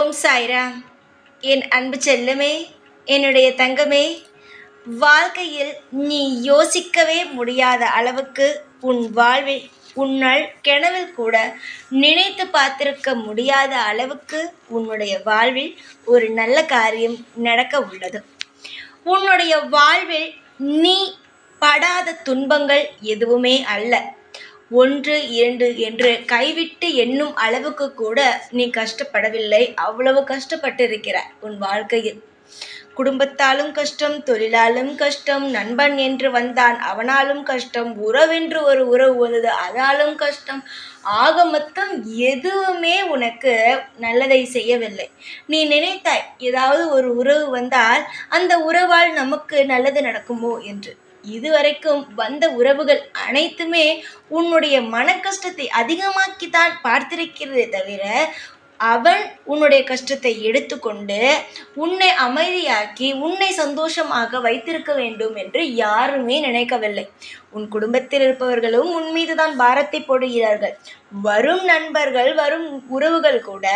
ஓம் சாய்ராம். என் அன்பு செல்லமே, என்னுடைய தங்கமே, வாழ்க்கையில் நீ யோசிக்கவே முடியாத அளவுக்கு உன் வாழ்வில் உன்னால் கனவில் கூட நினைத்து பார்த்திருக்க முடியாத அளவுக்கு உன்னுடைய வாழ்வில் ஒரு நல்ல காரியம் நடக்க உள்ளது. உன்னுடைய வாழ்வில் நீ படாத துன்பங்கள் எதுவுமே அல்ல. 1, 2 என்று கைவிட்டு எண்ணும் அளவுக்கு கூட நீ கஷ்டப்படவில்லை. அவ்வளவு கஷ்டப்பட்டிருக்கிறாய் உன் வாழ்க்கையில். குடும்பத்தாலும் கஷ்டம், தொழிலாலும் கஷ்டம், நண்பன் என்று வந்தான் அவனாலும் கஷ்டம், உறவென்று ஒரு உறவு வந்தது அதாலும் கஷ்டம். ஆக மொத்தம் எதுவுமே உனக்கு நல்லதை செய்யவில்லை. நீ நினைத்தாய் ஏதாவது ஒரு உறவு வந்தால் அந்த உறவால் நமக்கு நல்லது நடக்குமோ என்று. இதுவரைக்கும் வந்த உறவுகள் அனைத்துமே உன்னுடைய மன கஷ்டத்தை அதிகமாக்கித்தான் பார்த்திருக்கிறதே தவிர அவன் உன்னுடைய கஷ்டத்தை எடுத்துக்கொண்டு உன்னை அமைதியாக்கி உன்னை சந்தோஷமாக வைத்திருக்க வேண்டும் என்று யாருமே நினைக்கவில்லை. உன் குடும்பத்தில் இருப்பவர்களும் உன் மீதுதான் பாரத்தை போடுகிறார்கள். வரும் நண்பர்கள், வரும் உறவுகள் கூட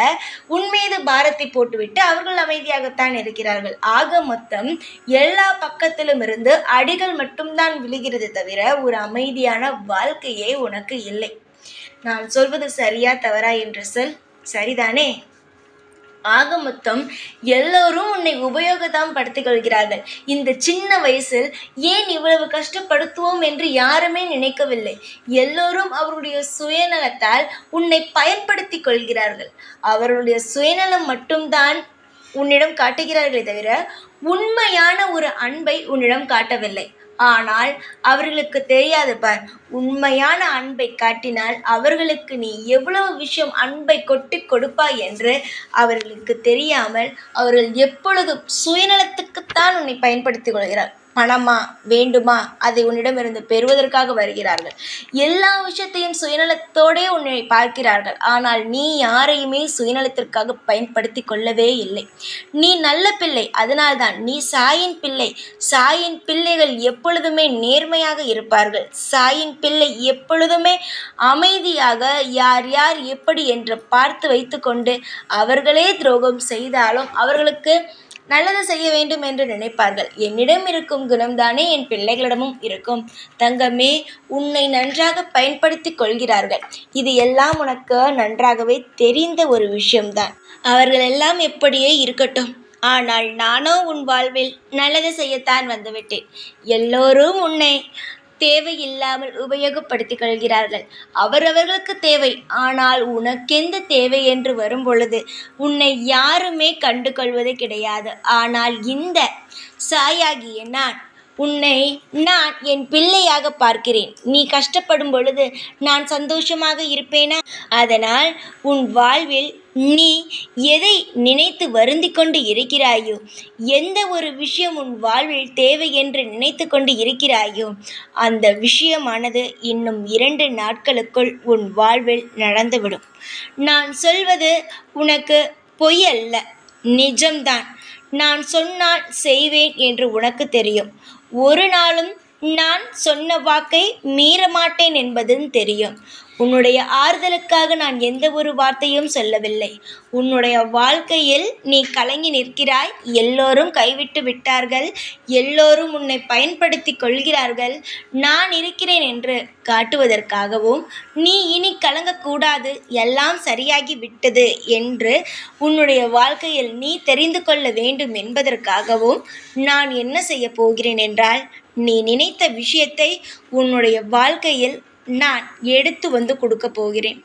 உன் மீது பாரத்தை போட்டுவிட்டு அவர்கள் அமைதியாகத்தான் இருக்கிறார்கள். ஆக மொத்தம் எல்லா பக்கத்திலும் இருந்து அடிகள் மட்டும்தான் விழுகிறது தவிர ஒரு அமைதியான வாழ்க்கையே உனக்கு இல்லை. நான் சொல்வது சரியா தவறா என்று சொல். சரிதானே? ஆக மொத்தம் எல்லோரும் உன்னை உபயோகத்தான் படுத்திக் கொள்கிறார்கள். இந்த சின்ன வயசில் ஏன் இவ்வளவு கஷ்டப்படுத்துவோம் என்று யாருமே நினைக்கவில்லை. எல்லோரும் அவருடைய சுயநலத்தால் உன்னை பயன்படுத்தி கொள்கிறார்கள். அவருடைய சுயநலம் மட்டும்தான் உன்னிடம் காட்டுகிறார்களே தவிர உண்மையான ஒரு அன்பை உன்னிடம் காட்டவில்லை. ஆனால் அவர்களுக்கு தெரியாது பார், உண்மையான அன்பை காட்டினால் அவர்களுக்கு நீ எவ்வளவு விஷயம் அன்பை கொட்டி கொடுப்பாய் என்று அவர்களுக்கு தெரியாமல் அவர்கள் எப்பொழுதும் சுயநலத்துக்குத்தான் உன்னை பயன்படுத்திக் கொள்கிறார். பணமா வேண்டுமா அதை உன்னிடமிருந்து பெறுவதற்காக வருகிறார்கள். எல்லா விஷயத்தையும் சுயநலத்தோடே உன்னை பார்க்கிறார்கள். ஆனால் நீ யாரையுமே சுயநலத்திற்காக பயன்படுத்தி கொள்ளவே இல்லை. நீ நல்ல பிள்ளை, அதனால்தான் நீ சாயின் பிள்ளை. சாயின் பிள்ளைகள் எப்பொழுதுமே நேர்மையாக இருப்பார்கள். சாயின் பிள்ளை எப்பொழுதுமே அமைதியாக யார் யார் எப்படி என்று பார்த்து வைத்துக்கொண்டு அவர்களே துரோகம் செய்தாலும் அவர்களுக்கு நல்லது செய்ய வேண்டும் என்று நினைப்பார்கள். என்னிடம் இருக்கும் குணம்தானே என் பிள்ளைகளிடமும் இருக்கும். தங்கமே, உன்னை நன்றாக பயன்படுத்தி கொள்கிறார்கள். இது எல்லாம் உனக்கு நன்றாகவே தெரிந்த ஒரு விஷயம்தான். அவர்கள் எல்லாம் எப்படியே இருக்கட்டும். ஆனால் நானோ உன் வாழ்வில் நல்லது செய்யத்தான் வந்துவிட்டேன். எல்லோரும் உன்னை தேவையில்லாமல் உபயோகப்படுத்திக் கொள்கிறார்கள். அவரவர்களுக்கு தேவை. ஆனால் உனக்கெந்த தேவை என்று வரும் பொழுது உன்னை யாருமே கண்டு கொள்வது கிடையாது. ஆனால் இந்த சாயாகிய நான் என் பிள்ளையாக பார்க்கிறேன். நீ கஷ்டப்படும் பொழுது நான் சந்தோஷமாக இருப்பேனா? அதனால் உன் வாழ்வில் நீ எதை நினைத்து வருந்தி கொண்டு இருக்கிறாயோ, எந்த ஒரு விஷயம் உன் வாழ்வில் தேவை என்று நினைத்து கொண்டு இருக்கிறாயோ, அந்த விஷயமானது இன்னும் 2 நாட்களுக்குள் உன் வாழ்வில் நடந்துவிடும். நான் சொல்வது உனக்கு பொய் அல்ல, நிஜம்தான். நான் சொன்னால் செய்வேன் என்று உனக்கு தெரியும். ஒரு நாளும் நான் சொன்ன வாக்கை மீறமாட்டேன் என்பதும் தெரியும். உன்னுடைய ஆறுதலுக்காக நான் எந்த ஒரு வார்த்தையும் சொல்லவில்லை. உன்னுடைய வாழ்க்கையில் நீ கலங்கி நிற்கிறாய். எல்லோரும் கைவிட்டு விட்டார்கள். எல்லோரும் உன்னை பயன்படுத்தி கொள்கிறார்கள். நான் இருக்கிறேன் என்று காட்டுவதற்காகவும், நீ இனி கலங்கக்கூடாது, எல்லாம் சரியாகி விட்டது என்று உன்னுடைய வாழ்க்கையில் நீ தெரிந்து கொள்ள வேண்டும் என்பதற்காகவும் நான் என்ன செய்ய போகிறேன் என்றால், நீ நினைத்த விஷயத்தை உன்னுடைய வாழ்க்கையில் நான் எடுத்து வந்து கொடுக்க போகிறேன்.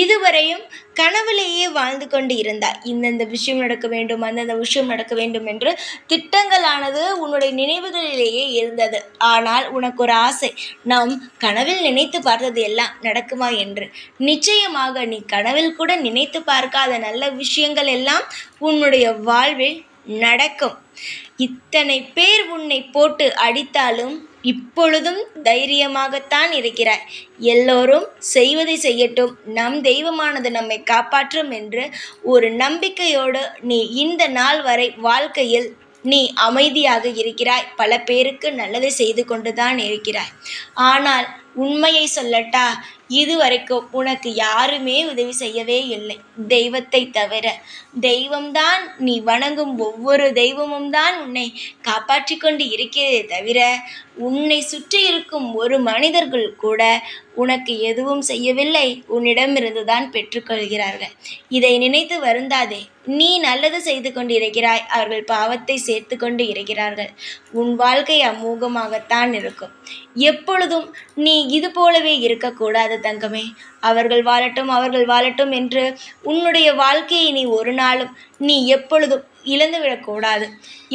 இதுவரையும் கனவுலேயே வாழ்ந்து கொண்டு இருந்தாய். இந்தந்த விஷயம் நடக்க வேண்டும், அந்தந்த விஷயம் நடக்க வேண்டும் என்று திட்டங்களானது உன்னுடைய நினைவுகளிலேயே இருந்தது. ஆனால் உனக்கு ஒரு ஆசை, நாம் கனவில் நினைத்து பார்த்தது எல்லாம் நடக்குமா என்று. நிச்சயமாக நீ கனவில் கூட நினைத்து பார்க்காத நல்ல விஷயங்கள் எல்லாம் உன்னுடைய வாழ்வில் நடக்கும். இத்தனை பேர் உன்னை போட்டு அடித்தாலும் இப்பொழுதும் தைரியமாகத்தான் இருக்கிறாய். எல்லோரும் செய்வதை செய்யட்டும், நம் தெய்வமானது நம்மை காப்பாற்றும் என்று ஒரு நம்பிக்கையோடு நீ இந்த நாள் வரை வாழ்க்கையில் நீ அமைதியாக இருக்கிறாய். பல பேருக்கு நல்லதை செய்து கொண்டுதான் இருக்கிறாய். ஆனால் உண்மையை சொல்லட்டா, இதுவரைக்கும் உனக்கு யாருமே உதவி செய்யவே இல்லை, தெய்வத்தை தவிர. தெய்வம்தான், நீ வணங்கும் ஒவ்வொரு தெய்வமும் தான் உன்னை காப்பாற்றிக் கொண்டு இருக்கிறதே தவிர, உன்னை சுற்றி இருக்கும் ஒரு மனிதர்கள் கூட உனக்கு எதுவும் செய்யவில்லை, உன்னிடமிருந்து தான் பெற்றுக்கொள்கிறார்கள். இதை நினைத்து வருந்தாதே. நீ நல்லது செய்து கொண்டிருக்கிறாய், அவர்கள் பாவத்தை சேர்த்து கொண்டு இருக்கிறார்கள். உன் வாழ்க்கை அமோகமாகத்தான் இருக்கும். எப்பொழுதும் நீ இது போலவே இருக்கக்கூடாது தங்கமே. அவர்கள் வாழட்டும், அவர்கள் வாழட்டும் என்று உன்னுடைய வாழ்க்கையை நீ ஒரு நாளும், நீ எப்பொழுதும் இழந்துவிடக்கூடாது.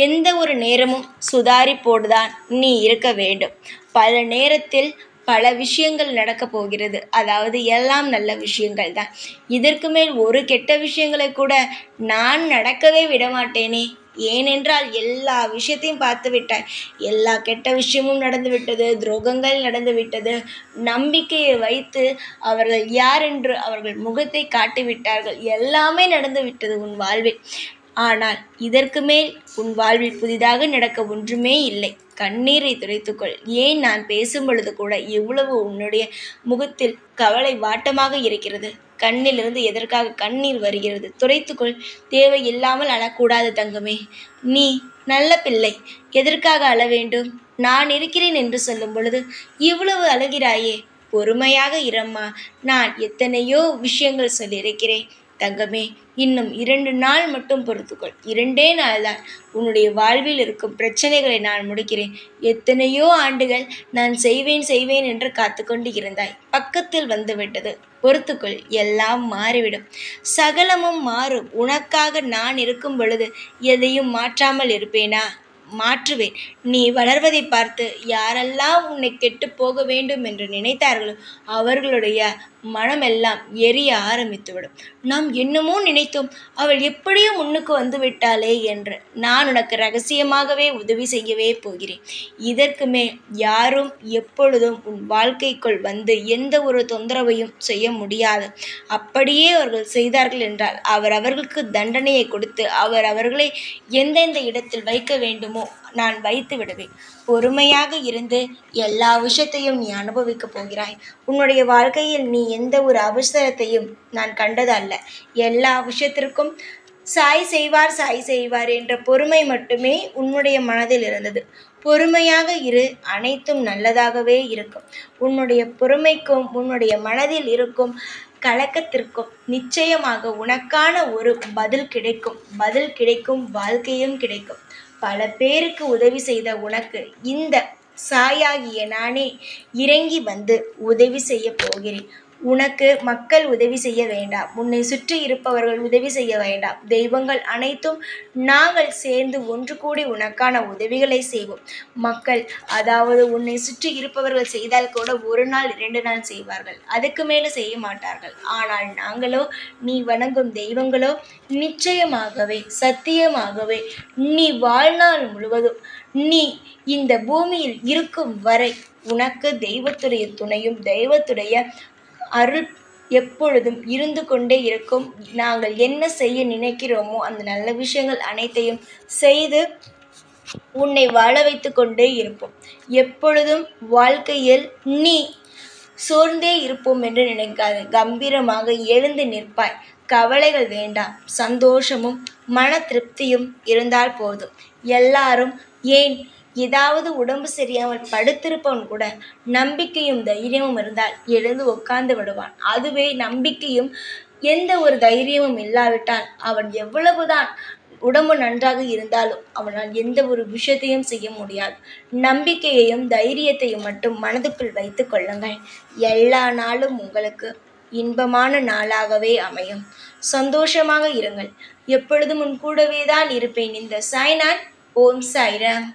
எந்த ஒரு நேரமும் சுதாரிப்போடுதான் நீ இருக்க வேண்டும். பல நேரத்தில் பல விஷயங்கள் நடக்கப் போகிறது. அதாவது எல்லாம் நல்ல விஷயங்கள் தான். இதற்கு மேல் ஒரு கெட்ட விஷயங்களை கூட நான் நடக்கவே விடமாட்டேனே. ஏனென்றால் எல்லா விஷயத்தையும் பார்த்து விட்டாய். எல்லா கெட்ட விஷயமும் நடந்துவிட்டது, துரோகங்கள் நடந்துவிட்டது. நம்பிக்கையை வைத்து அவர்கள் யார் என்று அவர்கள் முகத்தை காட்டிவிட்டார்கள். எல்லாமே நடந்துவிட்டது உன் வாழ்வில். ஆனால் இதற்கு மேல் உன் வாழ்வில் புதிதாக நடக்க ஒன்றுமே இல்லை. கண்ணீரை துடைத்துக்கொள். ஏன் நான் பேசும் பொழுது கூட இவ்வளவு உன்னுடைய முகத்தில் கவலை வாட்டமாக இருக்கிறது? கண்ணிலிருந்து எதற்காக கண்ணீர் வருகிறது? துடைத்துக்கொள். தேவையில்லாமல் அழக்கூடாது தங்கமே. நீ நல்ல பிள்ளை, எதற்காக அழ வேண்டும்? நான் இருக்கிறேன் என்று சொல்லும் பொழுது இவ்வளவு அழுகிறாயே. பொறுமையாக இரம்மா. நான் எத்தனையோ விஷயங்கள் சொல்லியிருக்கிறேன் தங்கமே. இன்னும் 2 நாள் மட்டும் பொறுத்துக்கொள். 2 நாள்தான். உன்னுடைய வாழ்வில் இருக்கும் பிரச்சனைகளை நான் முடிக்கிறேன். எத்தனையோ ஆண்டுகள் நான் செய்வேன் செய்வேன் என்று காத்து கொண்டு இருந்தாய். பக்கத்தில் வந்துவிட்டது. பொறுத்துக்கொள், எல்லாம் மாறிவிடும். சகலமும் மாறும். உனக்காக நான் இருக்கும் பொழுது எதையும் மாற்றாமல் இருப்பேனா? மாற்றுவேன். நீ வளர்வதை பார்த்து யாரெல்லாம் உன்னை கெட்டு போக வேண்டும் என்று நினைத்தார்களோ அவர்களுடைய மனமெல்லாம் எரிய ஆரம்பித்துவிடும். நாம் என்னமோ நினைத்தோம், அவள் எப்படியோ முன்னுக்கு வந்து விட்டாளே என்று. நான் உனக்கு ரகசியமாகவே உதவி செய்யவே போகிறேன். இதற்கு மேல் யாரும் எப்பொழுதும் உன் வாழ்க்கைக்குள் வந்து எந்த ஒரு தொந்தரவையும் செய்ய முடியாது. அப்படியே அவர்கள் செய்தார்கள் என்றால் அவர்களுக்கு தண்டனையை கொடுத்து அவர்களை எந்தெந்த இடத்தில் வைக்க வேண்டுமோ நான் வைத்து விடுவேன். பொறுமையாக இருந்து எல்லா விஷயத்தையும் நீ அனுபவிக்கப் போகிறாய். உன்னுடைய வாழ்க்கையில் நீ எந்த ஒரு அவசரத்தையும் நான் கண்டது அல்ல. எல்லா விஷயத்திற்கும் சாய் செய்வார் என்ற பொறுமை மட்டுமே உன்னுடைய மனதில் இருந்தது. பொறுமையாக இரு, அனைத்தும் நல்லதாகவே இருக்கும். உன்னுடைய பொறுமைக்கும் உன்னுடைய மனதில் இருக்கும் கலக்கத்திற்கும் நிச்சயமாக உனக்கான ஒரு பதில் கிடைக்கும், வாழ்க்கையும் கிடைக்கும். பல பேருக்கு உதவி செய்த உனக்கு இந்த சாயாகிய நானே இறங்கி வந்து உதவி செய்ய போகிறேன். உனக்கு மக்கள் உதவி செய்ய வேண்டாம். உன்னை சுற்றி இருப்பவர்கள் உதவி செய்ய வேண்டாம். தெய்வங்கள் அனைத்தும் நாங்கள் சேர்ந்து ஒன்று கூடி உனக்கான உதவிகளை செய்வோம். மக்கள், அதாவது உன்னை சுற்றி இருப்பவர்கள் செய்தால் கூட 1 நாள் 2 நாள் செய்வார்கள். அதுக்கு மேலே செய்ய மாட்டார்கள். ஆனால் நாங்களோ, நீ வணங்கும் தெய்வங்களோ நிச்சயமாகவே சத்தியமாகவே நீ வாழ்நாள் முழுவதும் நீ இந்த பூமியில் இருக்கும் வரை உனக்கு தெய்வத்துடைய துணையும் தெய்வத்துடைய அருள் எப்பொழுதும் இருந்து கொண்டே இருக்கும். நாங்கள் என்ன செய்ய நினைக்கிறோமோ அந்த நல்ல விஷயங்கள் அனைத்தையும் செய்து உன்னை வாழ வைத்து கொண்டே இருப்போம். எப்பொழுதும் வாழ்க்கையில் நீ சோர்ந்தே இருப்போம் என்று நினைக்காது. கம்பீரமாக எழுந்து நிற்பாய். கவலைகள் வேண்டாம். சந்தோஷமும் மன திருப்தியும் இருந்தால் போதும். எல்லாரும், ஏன் ஏதாவது உடம்பு சரியாமல் படுத்திருப்பவன் கூட நம்பிக்கையும் தைரியமும் இருந்தால் எழுந்து உட்கார்ந்து விடுவான். அதுவே நம்பிக்கையும் எந்த ஒரு தைரியமும் இல்லாவிட்டால் அவன் எவ்வளவுதான் உடம்பு நன்றாக இருந்தாலும் அவனால் எந்த ஒரு விஷயத்தையும் செய்ய முடியாது. நம்பிக்கையையும் தைரியத்தையும் மட்டும் மனதுக்குள் வைத்து கொள்ளுங்கள். எல்லா நாளும் உங்களுக்கு இன்பமான நாளாகவே அமையும். சந்தோஷமாக இருங்கள். எப்பொழுதும் உன் கூடவே தான் இருப்பேன். இந்த சாய்நாத். ஓம் சாய்ராம்.